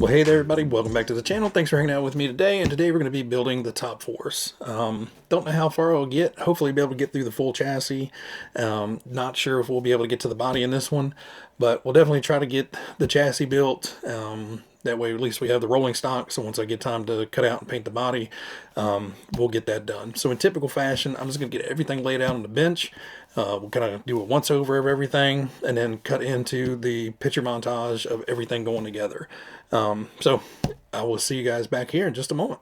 Well, hey there, everybody. Welcome back to the channel. Thanks for hanging out with me today. And today we're going to be building the Top Force. Don't know how far I'll get. Hopefully be able to get through the full chassis. Not sure if we'll be able to get to the body in this one, but we'll definitely try to get the chassis built. That way at least we have the rolling stock. So once I get time to cut out and paint the body, we'll get that done. So in typical fashion, I'm just going to get everything laid out on the bench. We'll kind of do a once over of everything and then cut into the picture montage of everything going together. So I will see you guys back here in just a moment.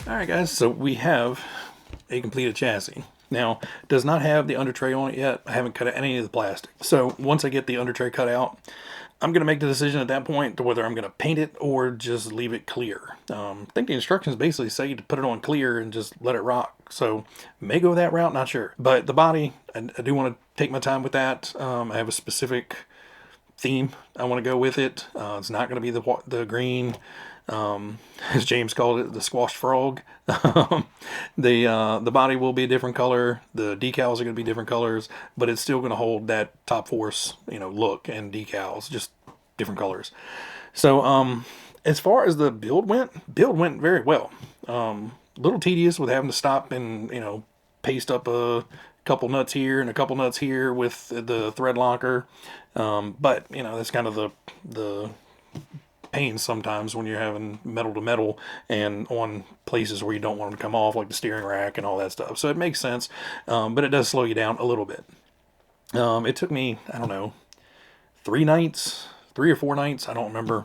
Alright guys, so we have a completed chassis. Now, it does not have the under tray on it yet. I haven't cut out any of the plastic. So once I get the under tray cut out, I'm going to make the decision at that point to whether I'm going to paint it or just leave it clear. I think the instructions basically say to put it on clear and just let it rock. So may go that route, not sure. But the body, I do want to take my time with that. I have a specific theme I want to go with it. It's not going to be the green, as James called it, the squashed frog. The body will be a different color. The decals are going to be different colors, but it's still going to hold that Top Force, look and decals, just different colors. So as far as the build went very well. Little tedious with having to stop and paste up a couple nuts here and a couple nuts here with the thread locker. But that's kind of the pain sometimes when you're having metal to metal and on places where you don't want them to come off, like the steering rack and all that stuff. So it makes sense, but it does slow you down a little bit. It took me, I don't know, 3 or 4 nights. I don't remember.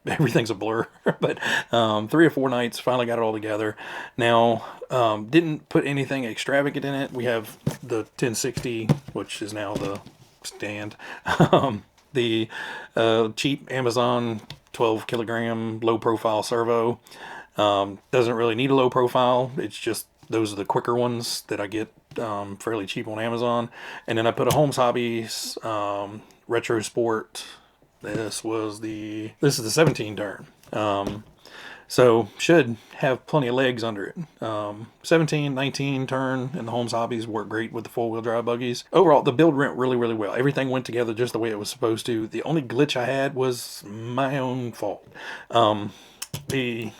Everything's a blur, but 3 or 4 nights, finally got it all together. Now, didn't put anything extravagant in it. We have the 1060, which is now the stand. The cheap Amazon 12 kilogram low profile servo. Doesn't really need a low profile. It's just those are the quicker ones that I get fairly cheap on Amazon. And then I put a Holmes Hobbies Retro Sport. This is the 17 turn. So should have plenty of legs under it. 17, 19 turn and the Holmes Hobbies work great with the 4-wheel drive buggies. Overall, the build went really, really well. Everything went together just the way it was supposed to. The only glitch I had was my own fault. The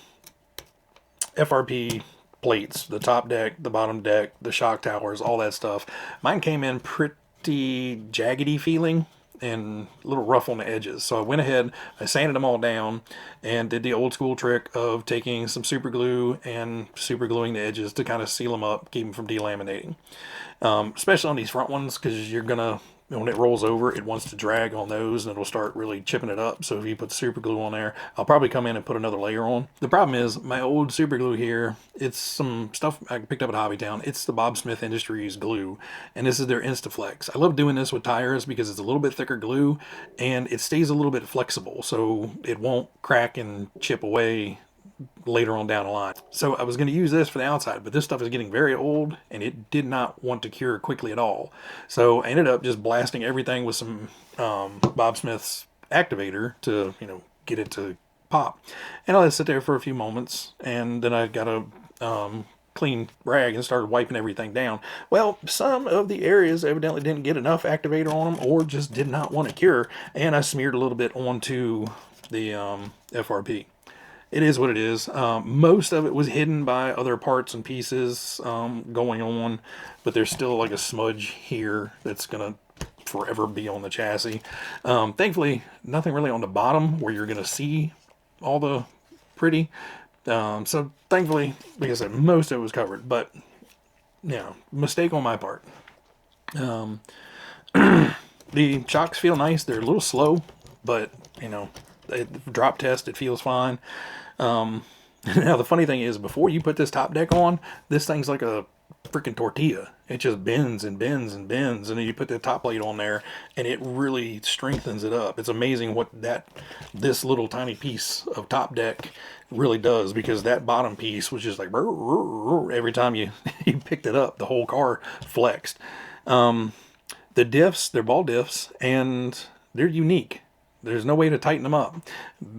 FRP plates, the top deck, the bottom deck, the shock towers, all that stuff. Mine came in pretty jaggedy feeling and a little rough on the edges. So I went ahead, I sanded them all down and did the old school trick of taking some super glue and super gluing the edges to kind of seal them up, keep them from delaminating. Especially on these front ones, because you're gonna, when it rolls over, it wants to drag on those and it'll start really chipping it up. So if you put the super glue on there, I'll probably come in and put another layer on. The problem is my old super glue here, it's some stuff I picked up at Hobby Town. It's the Bob Smith Industries glue, and this is their Instaflex. I love doing this with tires because it's a little bit thicker glue and it stays a little bit flexible, so it won't crack and chip away later on down the line. So I was going to use this for the outside, but this stuff is getting very old and it did not want to cure quickly at all. So I ended up just blasting everything with some Bob Smith's activator to get it to pop, and I let it sit there for a few moments, and then I got a clean rag and started wiping everything down. Well, some of the areas evidently didn't get enough activator on them or just did not want to cure, and I smeared a little bit onto the FRP. It is what it is. Most of it was hidden by other parts and pieces going on, but there's still like a smudge here that's going to forever be on the chassis. Thankfully, nothing really on the bottom where you're going to see all the pretty. So thankfully, like I said, most of it was covered, but mistake on my part. The shocks feel nice. They're a little slow, but drop test, it feels fine. Now the funny thing is, before you put this top deck on, this thing's like a freaking tortilla. It just bends and bends and bends, and then you put the top plate on there and it really strengthens it up. It's amazing what this little tiny piece of top deck really does, because that bottom piece was just like every time you picked it up, the whole car flexed. The diffs, they're ball diffs, and they're unique. There's no way to tighten them up.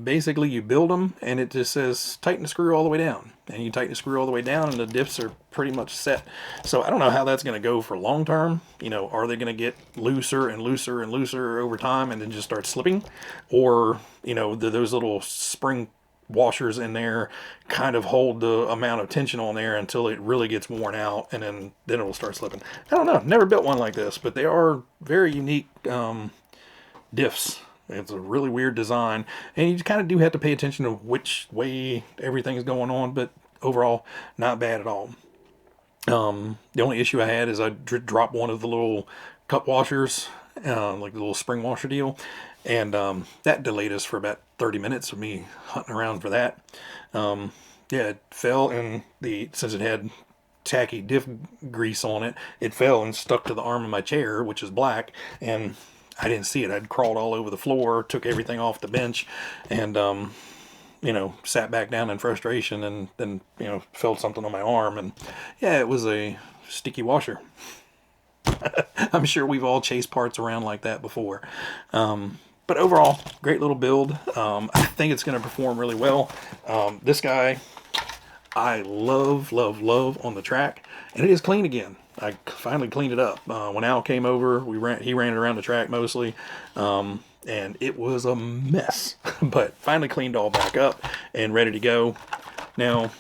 Basically, you build them, and it just says tighten the screw all the way down. And you tighten the screw all the way down, and the diffs are pretty much set. So I don't know how that's going to go for long term. Are they going to get looser and looser and looser over time and then just start slipping? Or, those little spring washers in there kind of hold the amount of tension on there until it really gets worn out, and then it'll start slipping. I don't know. Never built one like this, but they are very unique diffs. It's a really weird design, and you kind of do have to pay attention to which way everything is going on, but overall, not bad at all. The only issue I had is I dropped one of the little cup washers, like the little spring washer deal, and that delayed us for about 30 minutes of me hunting around for that. It fell, and since it had tacky diff grease on it, it fell and stuck to the arm of my chair, which is black, and I didn't see it. I'd crawled all over the floor, took everything off the bench, and you know, sat back down in frustration, and then, you know, felt something on my arm, and yeah, it was a sticky washer. I'm sure we've all chased parts around like that before. But overall, great little build. I think it's going to perform really well. This guy, I love on the track, and it is clean again. I finally cleaned it up. When Al came over, he ran it around the track mostly, and it was a mess. But finally cleaned all back up and ready to go. Now,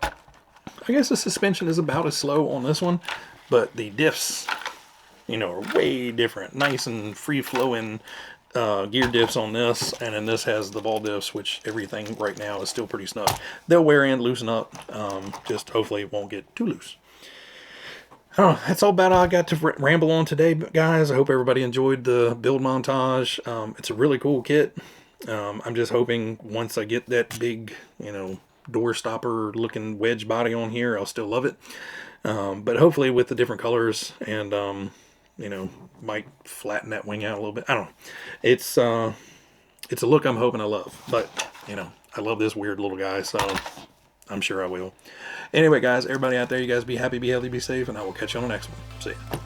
I guess the suspension is about as slow on this one, but the diffs, you know, are way different. Nice and free-flowing gear diffs on this, and then this has the ball diffs, which everything right now is still pretty snug. They'll wear in, loosen up, just hopefully it won't get too loose. I don't know, that's all about all I got to ramble on today, guys. I hope everybody enjoyed the build montage. It's a really cool kit. I'm just hoping once I get that big, you know, door stopper looking wedge body on here, I'll still love it. But hopefully with the different colors and, you know, might flatten that wing out a little bit. I don't know. It's a look I'm hoping I love. But, you know, I love this weird little guy, so I'm sure I will. Anyway, guys, everybody out there, you guys be happy, be healthy, be safe, and I will catch you on the next one. See ya.